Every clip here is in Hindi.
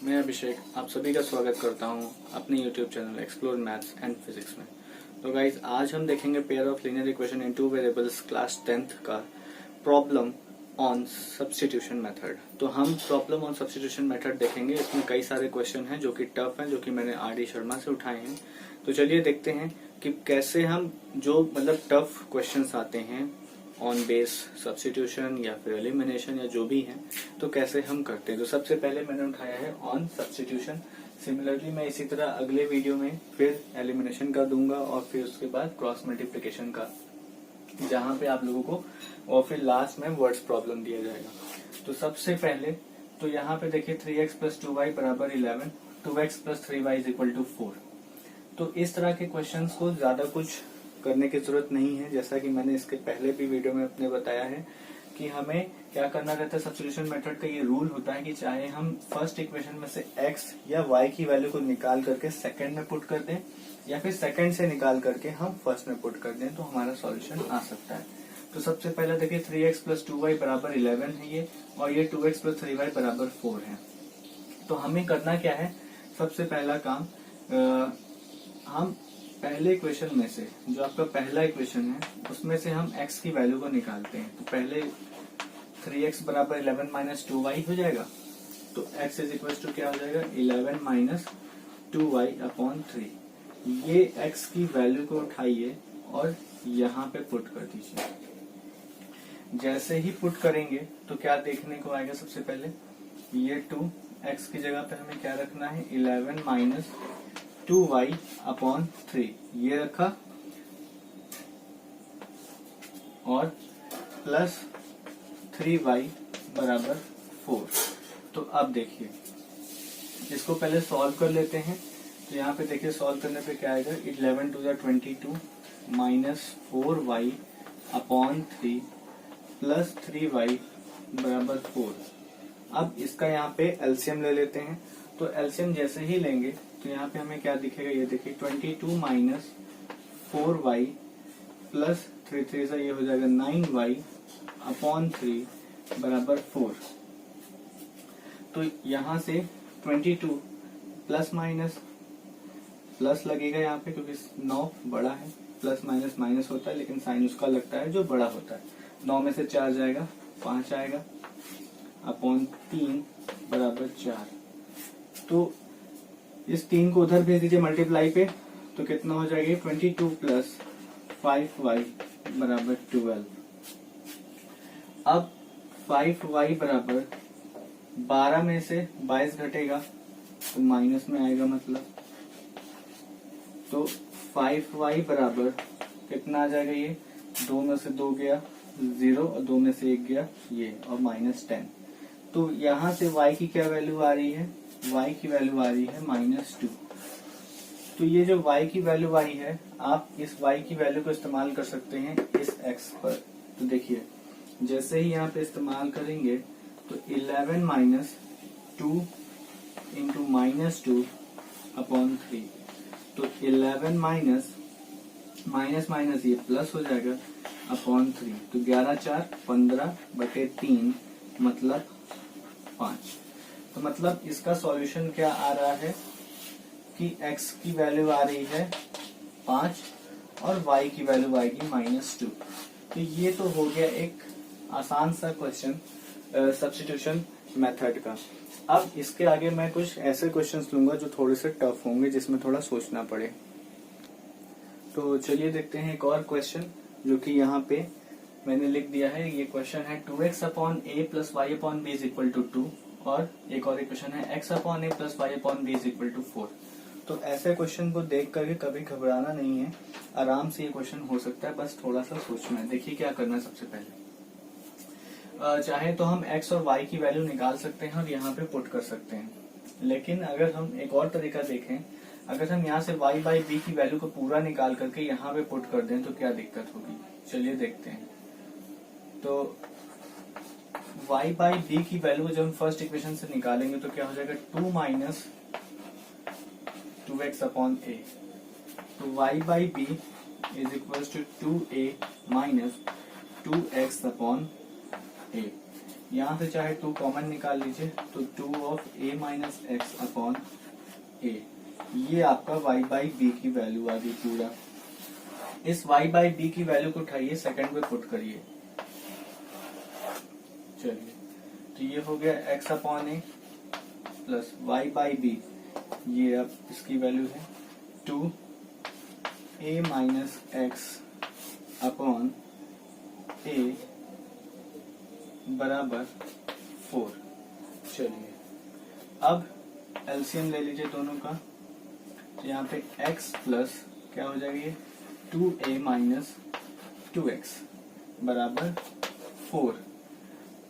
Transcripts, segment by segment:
मैं अभिषेक आप सभी का स्वागत करता हूं अपने YouTube channel explore maths and physics में। तो गाइज आज हम देखेंगे pair of linear equation in two variables class 10th का प्रॉब्लम ऑन सब्स्टिट्यूशन मेथड। तो हम प्रॉब्लम ऑन सब्स्टिट्यूशन मेथड देखेंगे। इसमें कई सारे क्वेश्चन हैं जो कि टफ हैं, जो कि मैंने आर डी शर्मा से उठाए हैं। तो चलिए देखते हैं कि कैसे हम जो टफ क्वेश्चंस आते हैं ऑन बेस सब्स्टिट्यूशन या फिर एलिमिनेशन या जो भी है, तो कैसे हम करते हैं। तो सबसे पहले मैंने उठाया है ऑन सब्स्टिट्यूशन। सिमिलरली मैं इसी तरह अगले वीडियो में फिर एलिमिनेशन का दूंगा और फिर उसके बाद क्रॉस मल्टीप्लिकेशन का, जहां पे आप लोगों को, और फिर लास्ट में वर्ड्स प्रॉब्लम दिया जाएगा। तो सबसे पहले तो यहाँ पे देखिए 3x प्लस 2y बराबर 11, 2x plus 3y is equal to 4। तो इस तरह के क्वेश्चंस को ज्यादा कुछ करने की जरूरत नहीं है। जैसा कि मैंने इसके पहले भी वीडियो में अपने बताया है कि हमें क्या करना रहता है। सब्स्टिट्यूशन मेथड का ये रूल होता है कि चाहे हम फर्स्ट इक्वेशन में से x या y की वैल्यू को निकाल करके सेकंड में पुट कर दें या फिर सेकंड से निकाल करके हम फर्स्ट में पुट कर दें, तो हमारा सॉल्यूशन आ सकता है। तो सबसे पहले देखिए 3x प्लस 2y बराबर 11 है ये, और ये 2x प्लस 3y बराबर 4 है। तो हमें करना क्या है, सबसे पहला काम हम पहले इक्वेशन में से, जो आपका पहला इक्वेशन है, उसमें से हम x की वैल्यू को निकालते हैं। तो पहले 3x बराबर 11 माइनस 2y हो जाएगा। तो x इज इक्वल टू क्या हो जाएगा, 11 माइनस 2y अपॉन 3। ये x की वैल्यू को उठाइए और यहाँ पे पुट कर दीजिए। जैसे ही पुट करेंगे तो क्या देखने को आएगा, सबसे पहले ये 2x की जगह पे हमें क्या रखना है, 11 माइनस 2y अपॉन 3 ये रखा, और प्लस 3y बराबर 4। तो अब देखिए इसको पहले सॉल्व कर लेते हैं। तो यहाँ पे देखिए सॉल्व करने पे क्या आएगा, 11 to 22 minus 4y upon 3 plus 3y बराबर 4। अब इसका यहाँ पे एलसीएम ले लेते हैं। तो एलसीएम जैसे ही लेंगे तो यहाँ पे हमें क्या दिखेगा, ये देखिए 22 माइनस 4y प्लस 3 से ये हो जाएगा 9y अपॉन 3 बराबर 4। तो यहाँ से 22 प्लस माइनस प्लस लगेगा यहाँ पे, क्योंकि 9 बड़ा है, प्लस माइनस माइनस होता है, लेकिन साइन उसका लगता है जो बड़ा होता है। 9 में से 4 जाएगा, 5 आएगा, अपॉन 3 बराबर 4। तो इस 3 को उधर भेज दीजिए मल्टीप्लाई पे, तो कितना हो जाएगा, 22 प्लस 5y बराबर 12। अब 5y बराबर 12 में से 22 घटेगा तो माइनस में आएगा, मतलब तो 5y बराबर कितना आ जाएगा, ये 2 में से 2 गया 0 और 2 में से 1 गया ये, और माइनस 10। तो यहाँ से y की क्या वैल्यू आ रही है, y की वैल्यू आ रही है -2। तो ये जो y की वैल्यू आई है, आप इस y की वैल्यू को इस्तेमाल कर सकते हैं इस x पर। तो देखिए जैसे ही यहाँ पे इस्तेमाल करेंगे तो 11 माइनस 2 इंटू -2 अपॉन 3। तो 11 माइनस माइनस माइनस ये प्लस हो जाएगा अपॉन 3। तो 11 4 15 बटे 3 मतलब 5। तो मतलब इसका सॉल्यूशन क्या आ रहा है कि x की वैल्यू आ रही है 5 और y की वैल्यू आएगी -2। तो ये तो हो गया एक आसान सा क्वेश्चन सब्स्टिट्यूशन मेथड का। अब इसके आगे मैं कुछ ऐसे क्वेश्चंस लूंगा जो थोड़े से टफ होंगे, जिसमें थोड़ा सोचना पड़े। तो चलिए देखते हैं एक और क्वेश्चन जो कि यहाँ पे मैंने लिख दिया है। ये क्वेश्चन है 2x upon a plus Y upon B is equal to 2, और एक और क्वेश्चन है x upon a plus Y upon B is equal to 4। तो ऐसे क्वेश्चन को देख करके कभी घबराना नहीं है, आराम से ये क्वेश्चन हो सकता है, बस थोड़ा सा सोचना है। देखिए क्या करना है, सबसे पहले चाहे तो हम x और y की वैल्यू निकाल सकते हैं और यहाँ पे पुट कर सकते हैं। लेकिन अगर हम एक और तरीका देखें, अगर हम यहाँ से y बाई b की वैल्यू को पूरा निकाल करके यहाँ पे पुट कर दें तो क्या दिक्कत होगी, चलिए देखते हैं। तो y बाई b की वैल्यू को जब हम फर्स्ट इक्वेशन से निकालेंगे तो क्या हो जाएगा, 2 माइनस 2x अपॉन a। तो y by b is equal to 2a minus 2x upon a। यहाँ से चाहे 2 कॉमन निकाल लीजिए, तो 2 of a minus x upon a, ये आपका y बाई बी की वैल्यू आ गई पूरा। इस y बाई बी की वैल्यू को उठाइए, सेकंड में पुट करिए। चलिए, तो ये हो गया x upon a plus y by B, ये अब इसकी वैल्यू है 2a minus x upon a बराबर 4। चलिए, अब एलसीएम ले लीजिए दोनों का, तो यहाँ पे x प्लस क्या हो जाएगा, ये 2a माइनस 2x बराबर 4।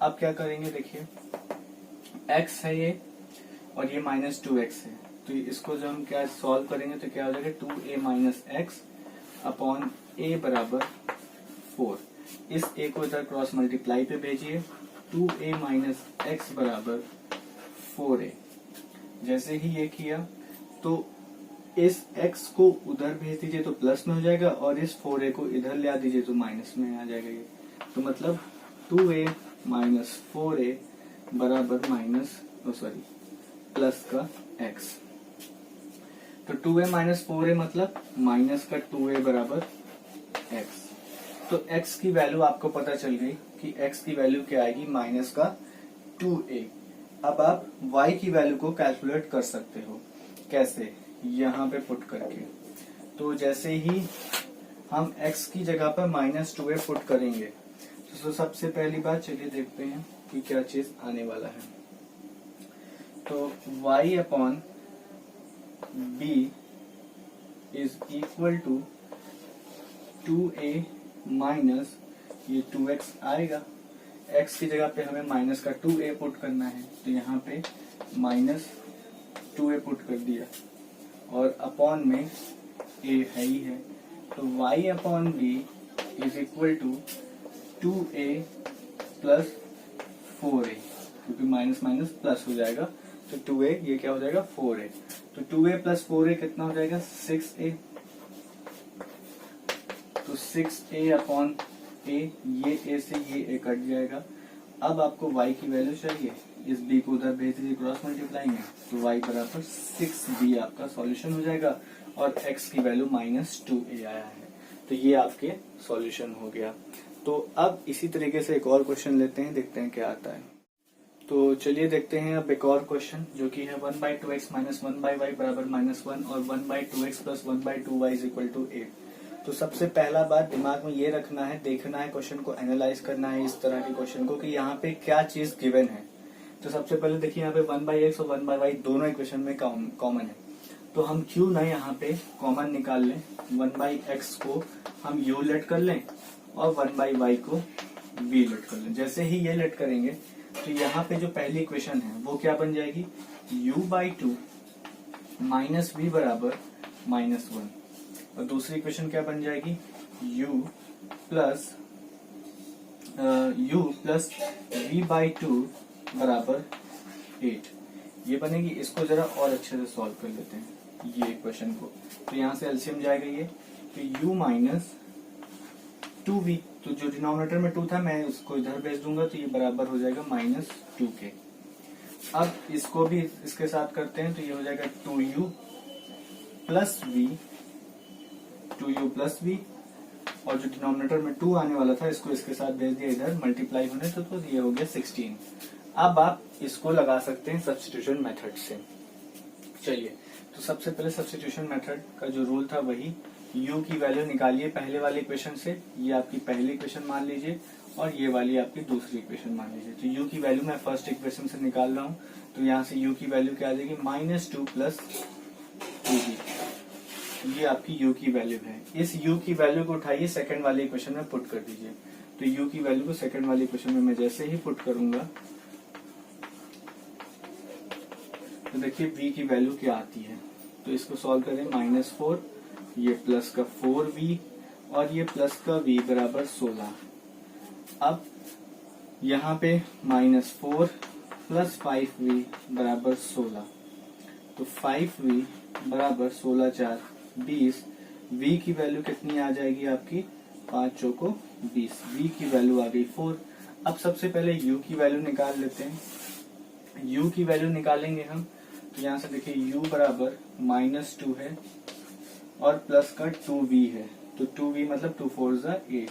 अब क्या करेंगे, देखिए x है ये और ये माइनस 2x है, तो इसको जब हम क्या सॉल्व करेंगे तो क्या हो जाएगा 2a minus x upon a बराबर 4। इस a को इधर क्रॉस मल्टीप्लाई पे भेजिए, 2a माइनस एक्स बराबर 4a। जैसे ही ये किया तो इस x को उधर भेज दीजिए तो प्लस में हो जाएगा, और इस 4a को इधर ले आ दीजिए तो माइनस में आ जाएगा ये। तो मतलब 2a माइनस 4a बराबर माइनस प्लस का x। तो 2a माइनस 4a मतलब माइनस का 2a बराबर x। तो x की वैल्यू आपको पता चल गई कि x की वैल्यू क्या आएगी, माइनस का 2a। अब आप y की वैल्यू को कैलकुलेट कर सकते हो, कैसे, यहाँ पे पुट करके। तो जैसे ही हम x की जगह पर माइनस 2a पुट करेंगे, तो सबसे पहली बात चलिए देखते हैं कि क्या चीज आने वाला है। तो y upon b is equal to 2a minus ये 2x आएगा। x की जगह पे हमें माइनस का 2a पुट करना है, तो यहाँ पे माइनस 2a पुट कर दिया, और अपॉन में a है ही है। तो y upon b is equal to 2a plus 4a, क्योंकि माइनस माइनस प्लस हो जाएगा, तो 2a ये क्या हो जाएगा 4a। तो 2a प्लस 4a कितना हो जाएगा 6a। तो 6a अपॉन a, ये a से ये a कट जाएगा। अब आपको y की वैल्यू चाहिए, इस b को उधर भेज दीजिए क्रॉस मल्टीप्लाई में, तो y बराबर 6b आपका सॉल्यूशन हो जाएगा, और x की वैल्यू माइनस 2a आया है। तो ये आपके सॉल्यूशन हो गया। तो अब इसी तरीके से एक और क्वेश्चन लेते हैं, देखते हैं क्या आता है। तो चलिए देखते हैं अब एक और क्वेश्चन, जो कि है 1/2x माइनस 1/y बराबर -1 और 1/2x plus 1/2y is equal to 8। तो सबसे पहला बात दिमाग में ये रखना है, देखना है क्वेश्चन को, एनालाइज करना है इस तरह के क्वेश्चन को कि यहाँ पे क्या चीज गिवन है। तो सबसे पहले देखिए यहाँ पे 1/x और 1/y दोनों इक्वेशन में कॉमन है, तो हम क्यों ना यहाँ पे कॉमन निकाल लें। 1/x को हम u लेट कर लें और 1/y को v लेट कर लें। जैसे ही ये लेट करेंगे तो यहाँ पे जो पहली इक्वेशन है वो क्या बन जाएगी, u/2 माइनस v बराबर -1, और दूसरी इक्वेशन क्या बन जाएगी, u प्लस v/2 बराबर 8। ये बनेगी। इसको जरा और अच्छे से सॉल्व कर लेते हैं ये इक्वेशन को। तो यहाँ से एलसीएम जाएगा ये, तो u माइनस 2v, तो जो डिनोमिनेटर में 2 था मैं उसको इधर भेज दूंगा, तो ये बराबर हो जाएगा -2k। अब इसको भी इसके साथ करते हैं, तो ये हो जाएगा 2u plus v, 2u plus v, और जो डिनोमिनेटर में 2 आने वाला था इसको इसके साथ भेज दिया इधर मल्टीप्लाई होने, तो ये हो गया 16। अब आप इसको लगा सकते हैं सब्स्टिट्यूशन मेथड से। चलिए, तो सबसे पहले सब्स्टिट्यूशन मेथड का जो रूल था वही, u की वैल्यू निकालिए पहले वाली इक्वेशन से, ये आपकी पहली इक्वेशन मान लीजिए और ये वाली आपकी दूसरी इक्वेशन मान लीजिए। तो u की वैल्यू मैं फर्स्ट इक्वेशन से निकाल रहा हूँ, तो यहाँ से u की वैल्यू क्या आ जाएगी, -2 प्लस 2v, ये आपकी u की वैल्यू है। इस u की वैल्यू को उठाइए सेकंड वाली इक्वेशन में पुट कर दीजिए। तो u की वैल्यू को सेकंड वाली इक्वेशन में मैं जैसे ही पुट करूंगा तो देखिए v की वैल्यू क्या आती है। तो इसको सॉल्व करें, -4, ये प्लस का 4v और ये प्लस का v बराबर 16। अब यहाँ पे -4 प्लस 5v बराबर 16, तो 5v बराबर 16 4 20। v की वैल्यू कितनी आ जाएगी आपकी, 5 चौको 20, v की वैल्यू आ गई 4। अब सबसे पहले u की वैल्यू निकाल लेते हैं। u की वैल्यू निकालेंगे हम, तो यहाँ से देखिए u बराबर -2 है और प्लस का 2v है, तो 2v मतलब 2 4 ज़ा 8,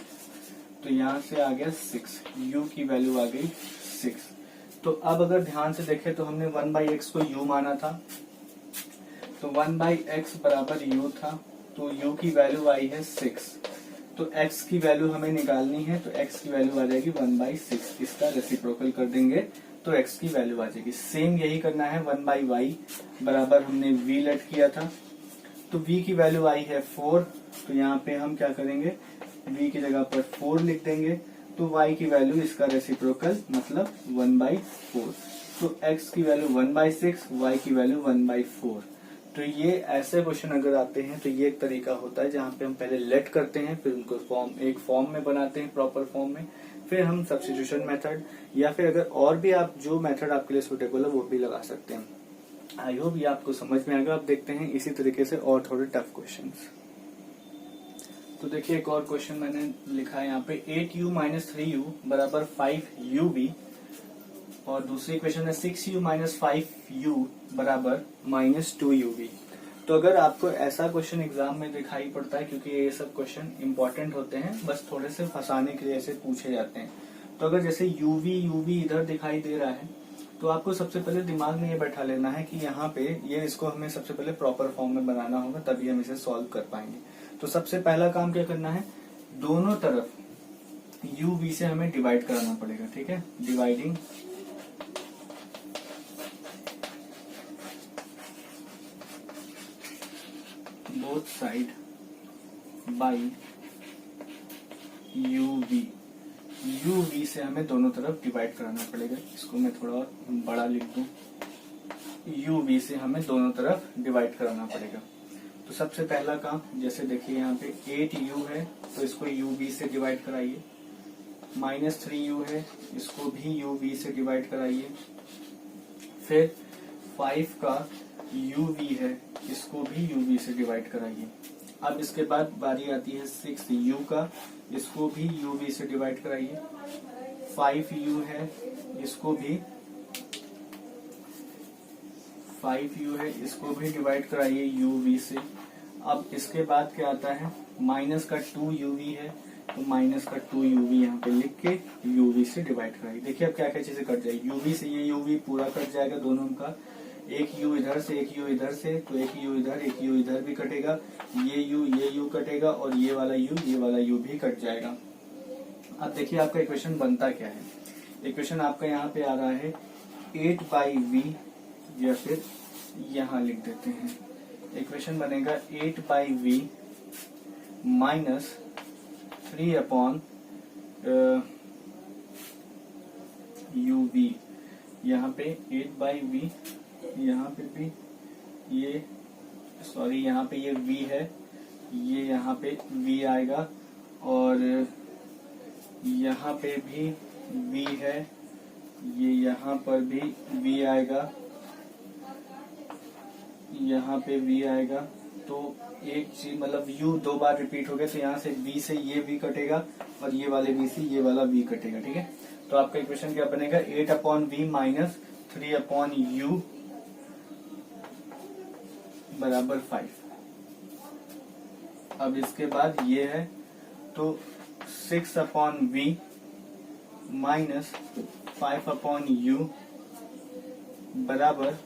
तो यहाँ से आ गया 6, u की वैल्यू आ गई 6। तो अब अगर ध्यान से देखें तो हमने 1/x को u माना था, तो 1/x बराबर u था, तो u की वैल्यू आई है 6, तो x की वैल्यू हमें निकालनी है, तो x की वैल्यू आ जाएगी 1/6, इसका रेसिप्रोकल कर देंगे तो x की वैल्यू आ जाएगी। सेम यही करना है 1/y बराबर हमने v लेट किया था, तो v की वैल्यू आई है 4, तो यहाँ पे हम क्या करेंगे v की जगह पर 4 लिख देंगे, तो y की वैल्यू इसका रेसिप्रोकल मतलब 1/4, तो x की वैल्यू 1/6, y की वैल्यू 1/4। तो ये ऐसे क्वेश्चन अगर आते हैं तो ये एक तरीका होता है जहाँ पे हम पहले लेट करते हैं, फिर उनको एक फॉर्म में बनाते हैं, प्रॉपर फॉर्म में, फिर हम सब्स्टिट्यूशन मेथड या फिर अगर और भी आप जो मेथड आपके लिए सुटेबल है वो भी लगा सकते हैं। आई होप ये आपको समझ में आएगा। आप देखते हैं इसी तरीके से और थोड़े टफ क्वेश्चंस। तो देखिए एक और क्वेश्चन मैंने लिखा है यहाँ पे 8u - 3u बराबर 5uv, और दूसरी क्वेश्चन है 6u - 5u बराबर -2uv। तो अगर आपको ऐसा क्वेश्चन एग्जाम में दिखाई पड़ता है, क्योंकि ये सब क्वेश्चन इंपॉर्टेंट होते हैं, बस थोड़े से फंसाने के लिए ऐसे पूछे जाते हैं, तो अगर जैसे uv इधर दिखाई दे रहा है, तो आपको सबसे पहले दिमाग में ये बैठा लेना है कि यहाँ पे ये इसको हमें सबसे पहले प्रॉपर फॉर्म में बनाना होगा, तभी हम इसे सॉल्व कर पाएंगे। तो सबसे पहला काम क्या करना है, दोनों तरफ uv से हमें डिवाइड कराना पड़ेगा, ठीक है, dividing both side by uv से हमें दोनों तरफ डिवाइड कराना पड़ेगा। इसको मैं थोड़ा और बड़ा लिख दूं, uv से हमें दोनों तरफ डिवाइड कराना पड़ेगा। तो सबसे पहला काम, जैसे देखिए यहाँ पे 8u है, तो इसको uv से डिवाइड कराइए, -3u है, इसको भी uv से डिवाइड कराइए, फिर 5 का uv है, इसको भी uv से डिवाइड कराइए। अब इसके बाद बारी आती है 6u का, इसको भी uv से डिवाइड कराइए, 5u है, इसको भी 5u है, इसको भी डिवाइड कराइए uv से। अब इसके बाद क्या आता है, माइनस का 2uv है, तो माइनस का 2uv यहाँ पे लिख के uv से डिवाइड कराइए। देखिए अब क्या क्या चीजें कट जाएगी, uv से ये uv पूरा कट जाएगा दोनों का, एक u इधर से एक u इधर से, तो एक u इधर एक u इधर भी कटेगा, ये u कटेगा, और ये वाला u भी कट जाएगा। अब देखिए आपका इक्वेशन बनता क्या है, इक्वेशन आपका यहाँ पे आ रहा है 8/v, या फिर यहाँ लिख देते हैं, इक्वेशन बनेगा 8/v - 3/uv। यहाँ पे 8/v, यहाँ पे भी ये सॉरी यहाँ पे ये v है, ये यहाँ पे v आएगा, और यहाँ पे भी v है, ये यहाँ पर भी v आएगा, यहाँ पे v आएगा। तो एक चीज मतलब u 2 बार रिपीट हो गया, तो यहाँ से v से ये v कटेगा, और ये वाले v से ये वाला v कटेगा, ठीक है। तो आपका इक्वेशन क्या बनेगा, 8/v - 3/u बराबर 5। अब इसके बाद ये है, तो 6/v - 5/u बराबर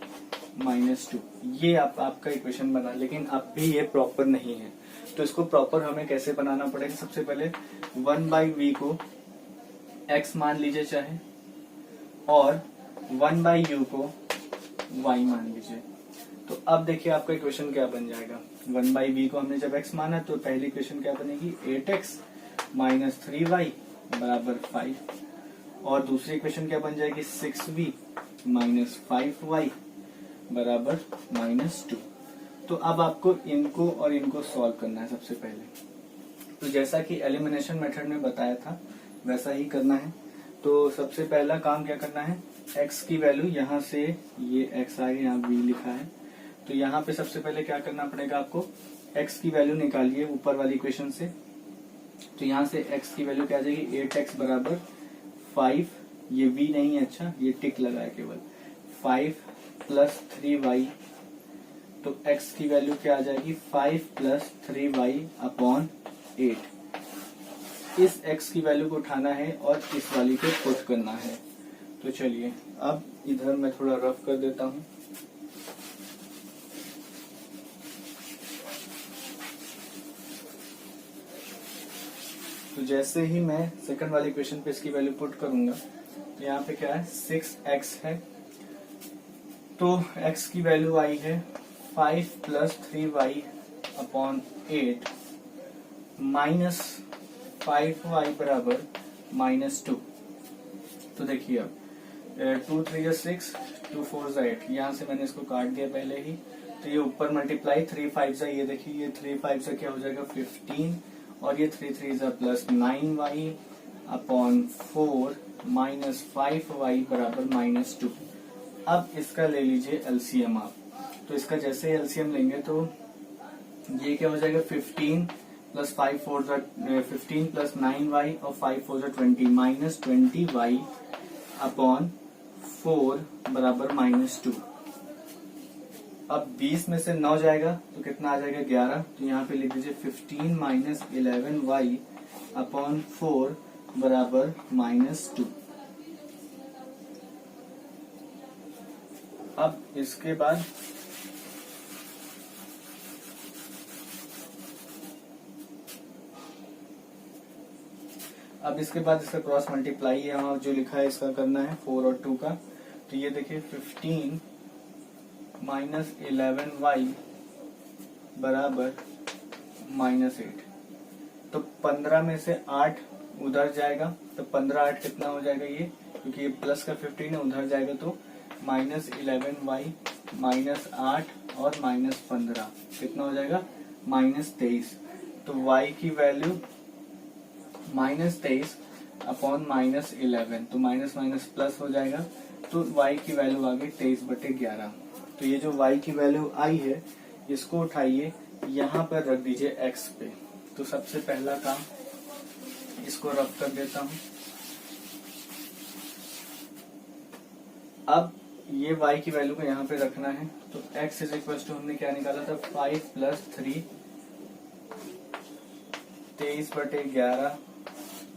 -2। ये आपका इक्वेशन बना, लेकिन अब भी ये प्रॉपर नहीं है, तो इसको प्रॉपर हमें कैसे बनाना पड़ेगा। सबसे पहले 1/v को x मान लीजिए चाहे, और 1/u को y मान लीजिए। तो अब देखिए आपका इक्वेशन क्या बन जाएगा, 1/v को हमने जब x माना, तो पहली इक्वेशन क्या बनेगी, 8x - 3y बराबर 5, और दूसरी इक्वेशन क्या बन जाएगी, 6v - 5y बराबर -2। तो अब आपको इनको और इनको सॉल्व करना है सबसे पहले। तो जैसा कि एलिमिनेशन मेथड में बताया था वैसा ही करना है। तो सबसे पहला काम क्या करना है, x की वैल्यू यहाँ से ये x आएगा, यहाँ v लिखा है, तो यहाँ पे सबसे पहले क्या करना पड़ेगा आपको, x की वैल्यू निकालिए ऊपर वाली इक्वेशन से। तो यहाँ से x की वैल्यू क्या आ जाएगी, 8x बराबर 5, ये v नहीं है, अच्छा ये टिक लगा है केवल, 5 प्लस 3y, तो x की वैल्यू क्या आ जाएगी 5 प्लस 3y अपॉन 8। इस x की वैल्यू को उठाना है और इस वाली को पुट करना है। तो चलिए अब इधर मैं थोड़ा रफ कर देता हूं। तो जैसे ही मैं सेकंड वाली इक्वेशन पे इसकी वैल्यू पुट करूंगा तो यहाँ पे क्या है 6x है, तो x की वैल्यू आई है 5 plus 3y upon 8 minus 5y बराबर -2। तो देखिए अब 2 3 6, 2 4 8, यहाँ से मैंने इसको काट दिया पहले ही, तो ये ऊपर मल्टीप्लाई 3 5 से, ये देखिए ये 3 5 से क्या हो जाएगा 15, और ये 3 3 plus 9y upon 4 minus 5y बराबर -2। अब इसका ले लीजिए एलसीएम आप, तो इसका जैसे एलसीएम लेंगे तो ये क्या हो जाएगा 15 प्लस 5 4 15 प्लस 9y और 5 4 20 माइनस 20y अपॉन 4 बराबर -2। अब 20 में से 9 जाएगा तो कितना आ जाएगा 11, तो यहाँ पे लिख दीजिए 15 माइनस 11y अपॉन 4 बराबर -2। अब इसके बाद इसका क्रॉस मल्टीप्लाई यहाँ जो लिखा है इसका करना है 4 और 2 का, तो ये देखिए 15 माइनस 11y बराबर -8। तो 15 में से 8 उधर जाएगा, तो 15 8 कितना हो जाएगा ये, क्योंकि ये प्लस का 15 है, उधर जाएगा तो -11y -8 और -15 कितना हो जाएगा -23। तो y की वैल्यू -23 अपॉन -11, तो माइनस माइनस प्लस हो जाएगा, तो y की वैल्यू आ गई 23/11। तो ये जो y की वैल्यू आई है इसको उठाइए यहाँ पर रख दीजिए x पे। तो सबसे पहला काम इसको रफ कर देता हूं। अब ये y की वैल्यू को यहाँ पे रखना है, तो x इज इक्वल टू हमने क्या निकाला था 5 प्लस 3 23/11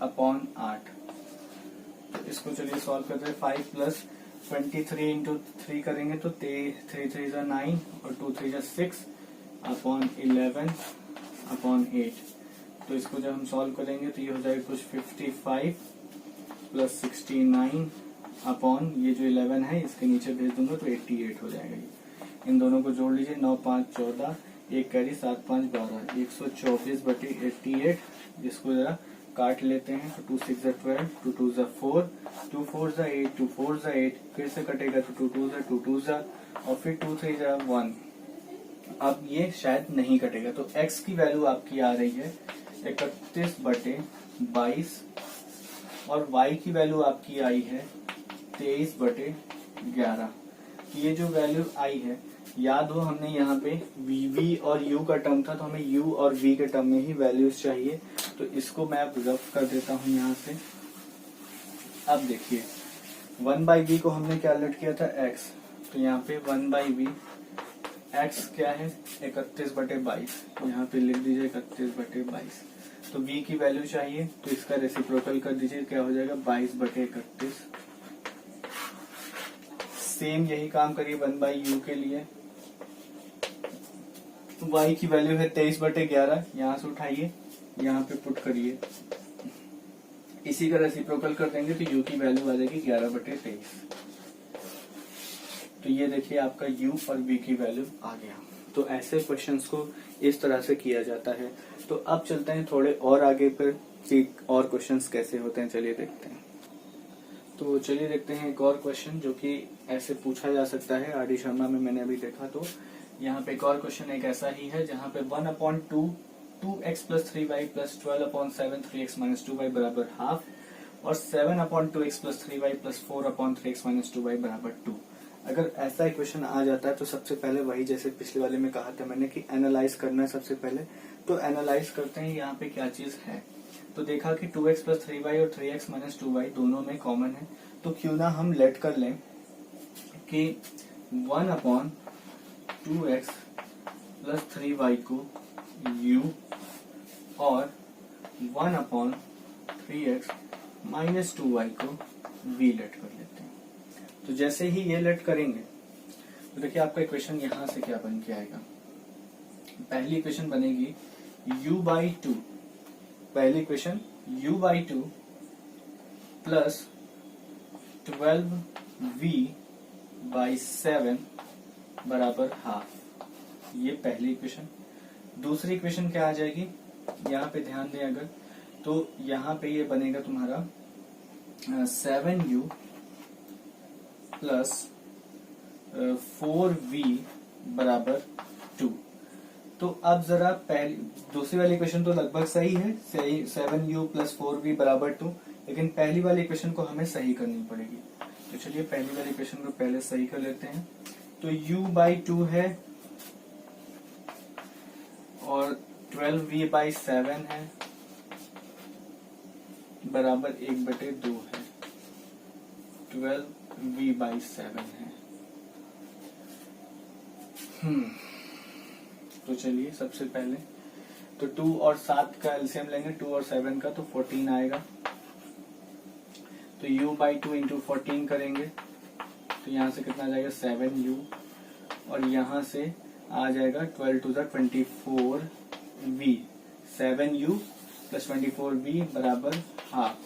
अपॉन 8। तो इसको चलिए सॉल्व करते हैं। 5 प्लस 23 इंटू 3 करेंगे तो 3 3 9 और 2 3 6 अपॉन 11 अपॉन 8। तो इसको जब हम सॉल्व करेंगे तो ये हो जाएगा कुछ 55 प्लस 69 अपॉन ये जो 11 है इसके नीचे भेज दूंगा तो 88 हो जाएगा। ये इन दोनों को जोड़ लीजिए, 9 5 14, एक कैरी 7 5 12, 124/88। इसको जरा काट लेते हैं, तो 2 6 12, 2 2 4, 2 4 8, 2 4 8, फिर से कटेगा तो 2 2 2 2 और फिर 2 3 1। अब ये शायद नहीं कटेगा, तो x की वैल्यू आपकी आ रही है 31/22 और y की वैल्यू आपकी आई है 23/11। ये जो वैल्यू आई है, याद हो हमने यहाँ पे v और u का टर्म था, तो हमें u और v के टर्म में ही वैल्यूज चाहिए। तो इसको मैं अब रफ कर देता हूँ यहाँ से। अब देखिए 1/v को हमने क्या लेट किया था x, तो यहाँ पे 1/v x क्या है 31/22, यहाँ पे लिख दीजिए 31/22। तो v की वैल्यू चाहिए, तो इसका रेसिप्रोकल कर दीजिए, क्या हो जाएगा 22/31। सेम यही काम करिए 1/u के लिए। y की वैल्यू है 23/11, यहाँ से उठाइए यहाँ पे पुट करिए, इसी का रेसिप्रोकल कर देंगे तो u की वैल्यू आ जाएगी 11/23। तो ये देखिए आपका u और v की वैल्यू आ गया। तो ऐसे क्वेश्चंस को इस तरह से किया जाता है। तो अब चलते हैं थोड़े और आगे पर कि और क्वेश्चंस कैसे होते हैं, चलिए देखते हैं। तो चलिए देखते हैं एक और क्वेश्चन जो कि ऐसे पूछा जा सकता है। RD शर्मा में मैंने अभी देखा, तो यहाँ पे एक और क्वेश्चन एक ऐसा ही है जहाँ पे 1/2 2x plus 3y plus 12/7 3x minus 2y बराबर हाफ और 7/2x plus 3y plus 4/3x minus 2y बराबर 2। अगर ऐसा इक्वेशन आ जाता है तो सबसे पहले वही जैसे पिछले वाले में कहा था मैंने कि एनालाइज करना है सबसे पहले। तो एनालाइज करते हैं यहाँ पे क्या चीज है। तो देखा कि 2x प्लस 3y और 3x माइनस 2y दोनों में कॉमन है, तो क्यों ना हम लेट कर लें कि 1/2x प्लस 3y को u और 1/3x माइनस 2y को v लेट कर लेते हैं। तो जैसे ही ये लेट करेंगे तो देखिए आपका इक्वेशन यहां से क्या बन के आएगा। पहली इक्वेशन बनेगी u/2, पहली इक्वेशन u/2 प्लस 12v/7 बराबर हाफ, ये पहली इक्वेशन। दूसरी इक्वेशन क्या आ जाएगी, यहाँ पे ध्यान दें अगर, तो यहाँ पे ये बनेगा तुम्हारा 7u प्लस 4v बराबर 2। तो अब जरा पहली दूसरी वाली इक्वेशन तो लगभग सही है, 7u प्लस 4v बराबर 2, लेकिन पहली वाली इक्वेशन को हमें सही करनी पड़ेगी। तो चलिए पहली वाली इक्वेशन को पहले सही कर लेते हैं। तो u/2 है और 12v/7 है बराबर 1/2 है, 12v/7 है। तो चलिए सबसे पहले तो 2 और 7 का एलसीएम लेंगे, 2 और 7 का, तो 14 आएगा। तो u/2 इंटू 14 करेंगे तो यहाँ से कितना आ जाएगा 7u, और यहाँ से आ जाएगा 12 to 24v, 7u plus 24v बराबर हाफ।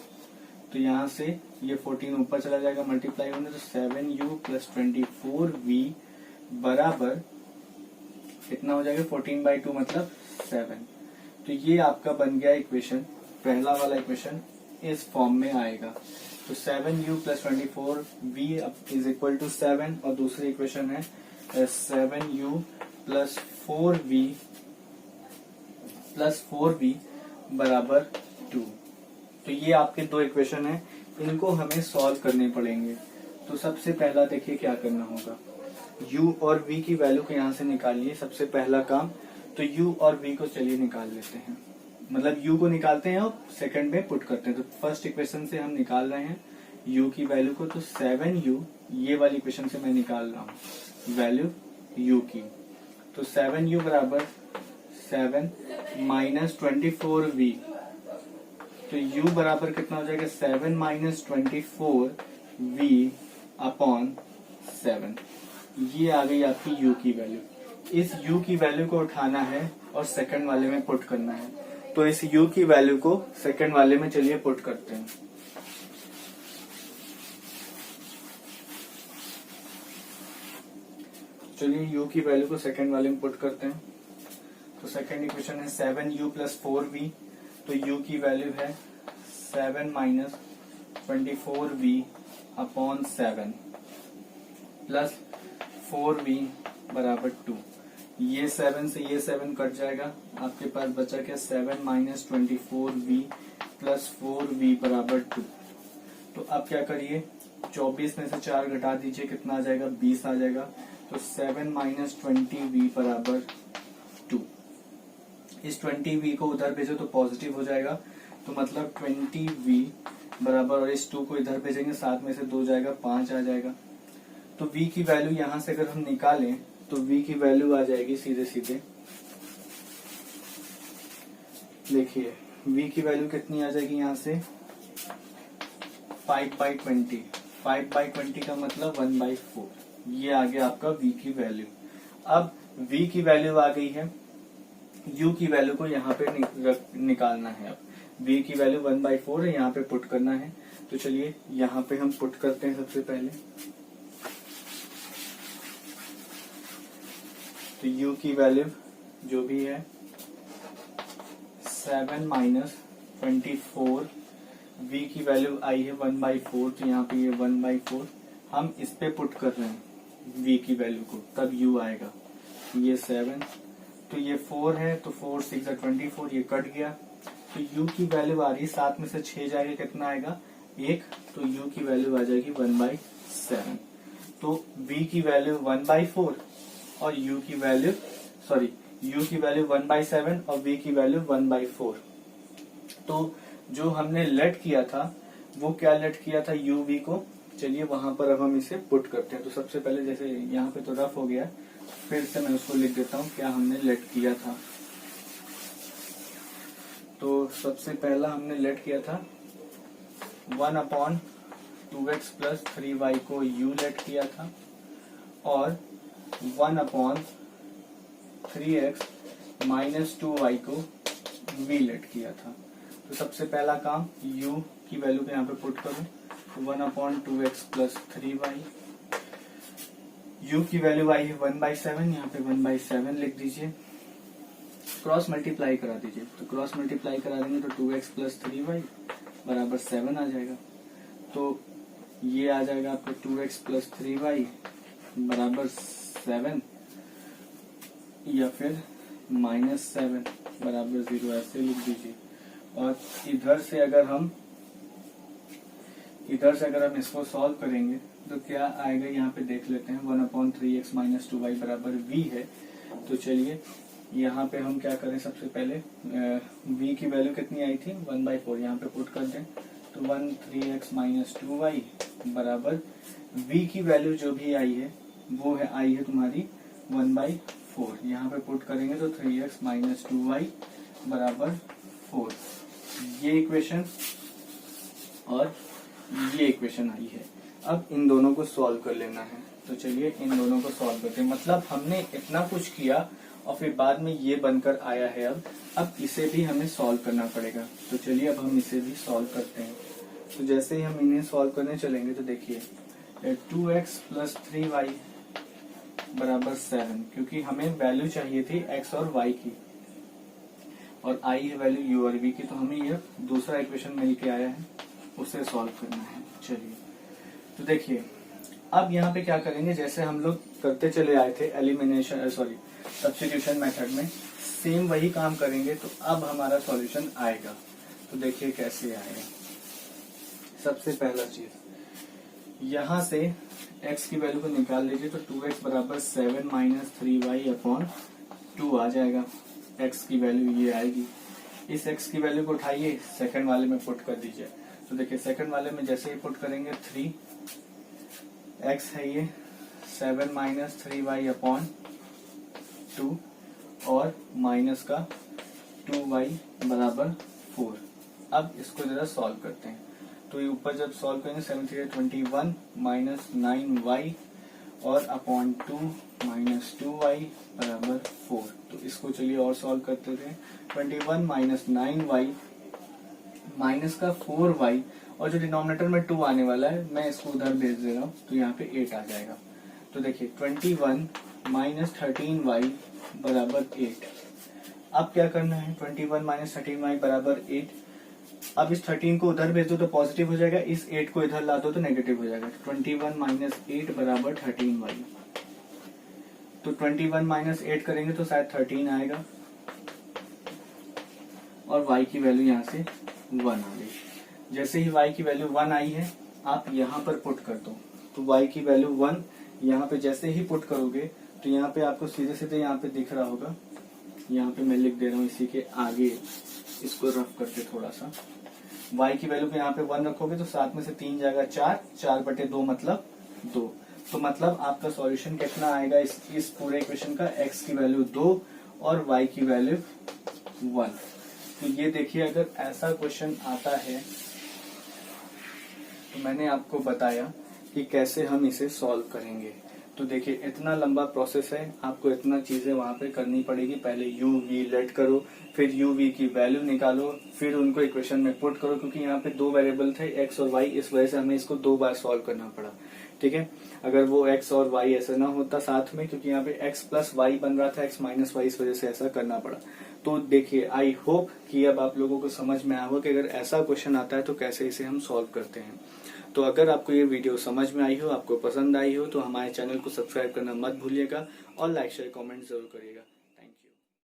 तो यहाँ से ये 14 ऊपर चला जाएगा मल्टीप्लाई होने, तो 7u प्लस 24v बराबर कितना हो जाएगा 14/2 मतलब 7। तो ये आपका बन गया इक्वेशन, पहला वाला इक्वेशन इस फॉर्म में आएगा। तो 7u plus 24v is equal to 7, और दूसरी इक्वेशन है 7u प्लस 4v बराबर 2। तो ये आपके दो इक्वेशन है, इनको हमें सॉल्व करने पड़ेंगे। तो सबसे पहला देखिए क्या करना होगा, u और v की वैल्यू को यहाँ से निकालिए, सबसे पहला काम। तो u और v को चलिए निकाल लेते हैं, मतलब u को निकालते हैं और सेकंड में पुट करते हैं। तो फर्स्ट इक्वेशन से हम निकाल रहे हैं u की वैल्यू को, तो 7u, ये वाली इक्वेशन से मैं निकाल रहा हूँ वैल्यू u की। तो 7u बराबर 7 माइनस 24v, तो u बराबर कितना हो जाएगा 7 माइनस 24v अपॉन 7। ये आ गई आपकी u की वैल्यू। इस u की वैल्यू को उठाना है और सेकंड वाले में पुट करना है। तो इस u की वैल्यू को सेकंड वाले में चलिए पुट करते हैं। चलिए u की वैल्यू को सेकंड वाले में पुट करते हैं। तो सेकंड इक्वेशन है 7u प्लस 4v, तो u की वैल्यू है 7 minus 24v upon 7 plus 4v बराबर 2। ये 7 से ये 7 कट जाएगा, आपके पास बचा क्या 7 माइनस 24v प्लस 4v बराबर 2। तो अब क्या करिए, 24 में से 4 घटा दीजिए, कितना आ जाएगा 20 आ जाएगा। तो 7 माइनस 20v बराबर 2। इस 20v को उधर भेजो तो पॉजिटिव हो जाएगा, तो मतलब 20v बराबर, और इस 2 को इधर भेजेंगे 7 में से 2 जाएगा 5 आ जाएगा। तो v की वैल्यू यहां से अगर हम निकालें तो v की वैल्यू आ जाएगी सीधे सीधे, देखिए v की वैल्यू कितनी आ जाएगी यहाँ से 5/20, 5/20 का मतलब 1/4। ये आ गया आपका v की वैल्यू। अब v की वैल्यू आ गई है, u की वैल्यू को यहाँ पे निकालना है। अब v की वैल्यू 1/4 है, यहाँ पे पुट करना है। तो चलिए यहाँ पे हम पुट करते हैं सबसे पहले। तो u की वैल्यू जो भी है 7 माइनस 24, v की वैल्यू आई है 1/4, तो यहाँ पे ये 1/4 हम इस पे पुट कर रहे हैं v की वैल्यू को, तब u आएगा। ये 7, तो ये 4 है, तो 4 6 24, ये कट गया। तो u की वैल्यू आ रही है 7 में से 6 जाएगा, कितना आएगा 1, तो u की वैल्यू आ जाएगी 1/7। तो v की वैल्यू 1/4 और u की वैल्यू 1/7 और v की वैल्यू 1/4। तो जो हमने लेट किया था वो क्या लेट किया था, यू वी को। चलिए वहां पर अब हम इसे पुट करते हैं। तो सबसे पहले जैसे यहाँ पे तो रफ हो गया, फिर से मैं उसको लिख देता हूँ क्या हमने लेट किया था। तो सबसे पहला हमने लेट किया था 1/2x प्लस 3y को u लेट किया था और 1/3x माइनस 2y को v लेट किया था। तो सबसे पहला काम u की वैल्यू को यहाँ पे पुट करूं, 1/2x प्लस 3y, u की वैल्यू आई है 1/7, यहाँ पे 1/7 लिख दीजिए, क्रॉस मल्टीप्लाई करा दीजिए। तो क्रॉस मल्टीप्लाई करा देंगे तो 2x प्लस 3y बराबर 7 आ जाएगा। तो ये आ जाएगा आपका 2x प्लस 3y बराबर 7 या फिर -7 बराबर 0, ऐसे लिख दीजिए। और इधर से अगर हम इसको सॉल्व करेंगे तो क्या आएगा यहाँ पे देख लेते हैं। 1/3x माइनस 2y बराबर v है। तो चलिए यहाँ पे हम क्या करें, सबसे पहले v की वैल्यू कितनी आई थी 1/4, यहाँ पे पुट कर दें। तो 13x माइनस 2y बराबर v की वैल्यू जो भी आई है वो है आई है तुम्हारी 1/4, यहाँ पे पुट करेंगे तो 3x माइनस 2y बराबर 4। ये इक्वेशन और ये इक्वेशन आई है। अब इन दोनों को सॉल्व कर लेना है। तो चलिए इन दोनों को सॉल्व करते हैं। मतलब हमने इतना कुछ किया और फिर बाद में ये बनकर आया है। अब इसे भी हमें सॉल्व करना पड़ेगा। तो चलिए अब हम इसे भी सॉल्व करते हैं। तो जैसे ही हम इन्हें सॉल्व करने चलेंगे तो देखिए 2x प्लस 3y बराबर 7, क्योंकि हमें वैल्यू चाहिए थी x और y की और आई है वैल्यू u और v की। तो हमें ये दूसरा इक्वेशन मिल के आया है, उसे सॉल्व करना है। चलिए तो देखिए अब यहाँ पे क्या करेंगे, जैसे हम लोग करते चले आए थे सब्स्टिट्यूशन मेथड में, सेम वही काम करेंगे। तो अब हमारा सॉल्यूशन आएगा। तो देखिए कैसे आएगा। सबसे पहला चीज यहाँ से x की वैल्यू को निकाल लीजिए। तो 2x बराबर 7 माइनस 3y अपॉन 2 आ जाएगा। x की वैल्यू ये आएगी। इस x की वैल्यू को उठाइए, सेकंड वाले में पुट कर दीजिए। तो देखिए सेकंड वाले में जैसे ही पुट करेंगे 3x है ये 7 माइनस 3y अपॉन 2 और माइनस का 2y बराबर 4। अब इसको जरा सॉल्व करते हैं। तो ये ऊपर जब सॉल्व करेंगे 7 3 21 माइनस 9y और अपॉन 2 माइनस 2y बराबर 4। तो इसको चलिए और सॉल्व करते थे। 21 माइनस 9y माइनस का 4y और जो डिनोमिनेटर में 2 आने वाला है मैं इसको उधर भेज दे रहा हूँ। तो यहाँ पे 8 आ जाएगा। तो देखिए 21 माइनस 13y बराबर 8। अब क्या करना है, 21 माइनस 13y बराबर 8। अब इस 13 को उधर भेज दो तो पॉजिटिव हो जाएगा, इस 8 को इधर ला दो तो नेगेटिव हो जाएगा। 21 माइनस 8 बराबर 13y। तो 21 माइनस 8 करेंगे तो शायद 13 आएगा और y की वैल्यू यहाँ से 1 आ गई। जैसे ही y की वैल्यू 1 आई है आप यहाँ पर पुट कर दो। तो y की वैल्यू 1 यहाँ पे जैसे ही पुट करोगे तो यहाँ पे आपको सीधे सीधे यहाँ पे दिख रहा होगा। यहाँ पे मैं लिख दे रहा हूँ इसी के आगे, इसको रफ करके थोड़ा सा। y की वैल्यू को यहाँ पे 1 रखोगे तो 7 में से 3 जाएगा 4, 4/2 मतलब 2। तो मतलब आपका सॉल्यूशन कितना आएगा इस पूरे इक्वेशन का, x की वैल्यू 2 और y की वैल्यू 1। तो ये देखिए अगर ऐसा क्वेश्चन आता है तो मैंने आपको बताया कि कैसे हम इसे सॉल्व करेंगे। तो देखिए इतना लंबा प्रोसेस है, आपको इतना चीजें वहां पे करनी पड़ेगी। पहले u v लेट करो, फिर u v की वैल्यू निकालो, फिर उनको इक्वेशन में पुट करो, क्योंकि यहाँ पे 2 वेरिएबल थे x और y, इस वजह से हमें इसको 2 बार सॉल्व करना पड़ा। ठीक है, अगर वो x और y ऐसा ना होता साथ में, क्योंकि यहाँ पे x प्लस y बन रहा था, x माइनस y, इस वजह से ऐसा करना पड़ा। तो देखिए आई होप कि अब आप लोगों को समझ में आया हो कि अगर ऐसा क्वेश्चन आता है तो कैसे इसे हम सॉल्व करते हैं। तो अगर आपको ये वीडियो समझ में आई हो, आपको पसंद आई हो, तो हमारे चैनल को सब्सक्राइब करना मत भूलिएगा और लाइक शेयर कमेंट जरूर करिएगा।